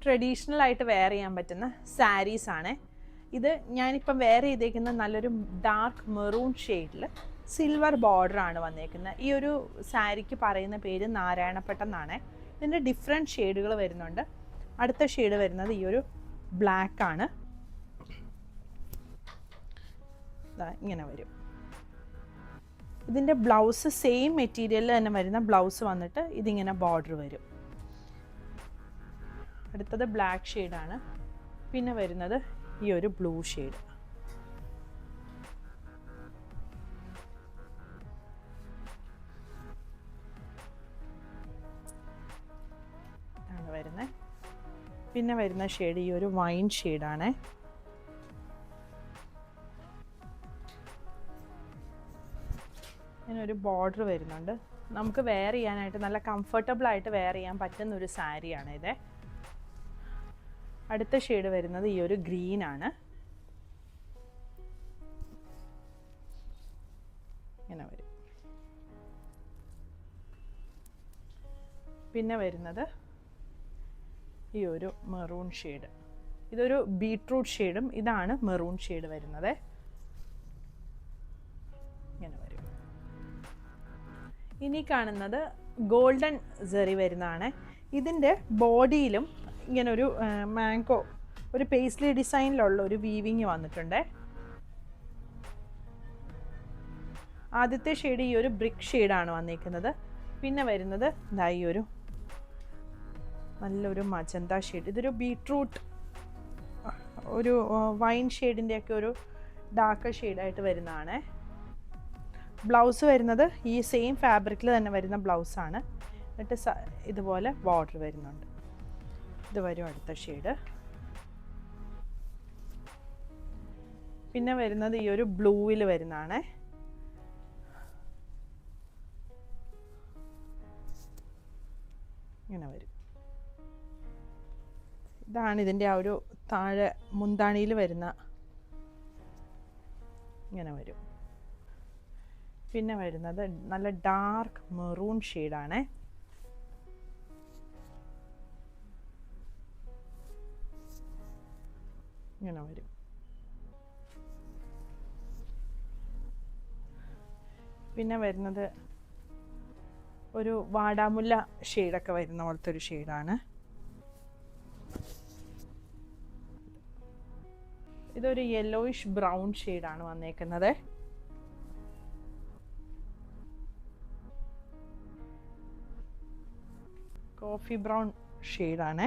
Traditional ആയിട്ട് wear ചെയ്യാൻ പറ്റുന്ന സാരീസ് ആണ്. ഇത് ഞാനിപ്പം വെയർ ചെയ്തേക്കുന്ന നല്ലൊരു ഡാർക്ക് മെറൂൺ ഷെയ്ഡിൽ സിൽവർ ബോർഡർ ആണ് വന്നേക്കുന്നത്. ഈ ഒരു സാരിക്ക് പറയുന്ന പേര് നാരായണപ്പട്ടം എന്നാണ്. ഇതിൻ്റെ ഡിഫറെൻറ്റ് ഷെയ്ഡുകൾ വരുന്നുണ്ട്. അടുത്ത ഷെയ്ഡ് വരുന്നത് ഈ ഒരു ബ്ലാക്ക് ആണ്. ഇങ്ങനെ വരും. ഇതിൻ്റെ ബ്ലൗസ് സെയിം മെറ്റീരിയലിൽ തന്നെ വരുന്ന ബ്ലൗസ് വന്നിട്ട് ഇതിങ്ങനെ ബോർഡർ വരും. അടുത്തത് ബ്ലാക്ക് ഷെയ്ഡാണ്. പിന്നെ വരുന്നത് ഈ ഒരു ബ്ലൂ ഷെയ്ഡ്. ആണ് വരുന്നത്. പിന്നെ വരുന്ന ഷെയ്ഡ് ഈ ഒരു വൈൻ ഷെയ്ഡാണ്. ഇതിനൊരു ബോർഡർ വരുന്നുണ്ട്. നമുക്ക് വെയർ ചെയ്യാനായിട്ട് നല്ല കംഫർട്ടബിൾ ആയിട്ട് വെയർ ചെയ്യാൻ പറ്റുന്ന ഒരു സാരിയാണ് ഇത്. അടുത്ത ഷെയ്ഡ് വരുന്നത് ഈ ഒരു ഗ്രീൻ ആണ്. ഇങ്ങനെ വരും. പിന്നെ വരുന്നത് ഈ ഒരു മെറൂൺ ഷെയ്ഡ്. ഇതൊരു ബീട്രൂട്ട് ഷെയ്ഡും ഇതാണ് മെറൂൺ ഷെയ്ഡ് വരുന്നത്. ഇങ്ങനെ വരും. ഇനി കാണുന്നത് ഗോൾഡൻ സെറി വരുന്നതാണ്. ഇതിൻ്റെ ബോഡിയിലും ഇങ്ങനൊരു മാംഗോ ഒരു പേസ്ലി ഡിസൈനിലുള്ള ഒരു വീവിങ് വന്നിട്ടുണ്ട്. ആദ്യത്തെ ഷെയ്ഡ് ഈ ഒരു ബ്രിക്ക് ഷെയ്ഡാണ് വന്നിരിക്കുന്നത്. പിന്നെ വരുന്നത് ഇതാ ഈ ഒരു നല്ലൊരു മജന്ത ഷെയ്ഡ്. ഇതൊരു ബീട്രൂട്ട് ഒരു വൈൻ ഷെയ്ഡിൻ്റെയൊക്കെ ഒരു ഡാർക്ക് ഷെയ്ഡായിട്ട് വരുന്നതാണ്. ബ്ലൗസ് വരുന്നത് ഈ സെയിം ഫാബ്രിക്കിൽ തന്നെ വരുന്ന ബ്ലൗസാണ്. എന്നിട്ട് ഇതുപോലെ ബോർഡർ വരുന്നുണ്ട്. ഇത് വരും അടുത്ത ഷെയ്ഡ്. പിന്നെ വരുന്നത് ഈ ഒരു ബ്ലൂവിൽ വരുന്നതാണ്. ഇങ്ങനെ വരും. ഇതാണ് ഇതിൻ്റെ ആ ഒരു താഴെ മുന്താണിയിൽ വരുന്ന. ഇങ്ങനെ വരും. പിന്നെ വരുന്നത് നല്ല ഡാർക്ക് മെറൂൺ ഷെയ്ഡാണ്. ഇങ്ങനെ വരും. പിന്നെ വരുന്നത് ഒരു വാടാമുല്ല ഷെയ്ഡൊക്കെ വരുന്ന പോലത്തെ ഒരു ഷെയ്ഡാണ്. ഇതൊരു യെല്ലോയിഷ് ബ്രൗൺ ഷെയ്ഡാണ് വന്നേക്കുന്നത്. കോഫി ബ്രൗൺ ഷെയ്ഡാണ്.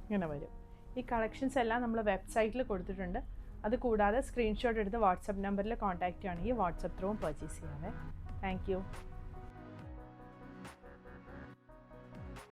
ഇങ്ങനെ വരും. ഈ കളക്ഷൻസ് എല്ലാം നമ്മൾ വെബ്സൈറ്റിൽ കൊടുത്തിട്ടുണ്ട്. അത് കൂടാതെ സ്ക്രീൻഷോട്ട് എടുത്ത് വാട്സപ്പ് നമ്പറിൽ കോൺടാക്റ്റ് ചെയ്യുകയാണെങ്കിൽ വാട്സപ്പ് ത്രൂവും പർച്ചേസ് ചെയ്യാതെ. Thank you.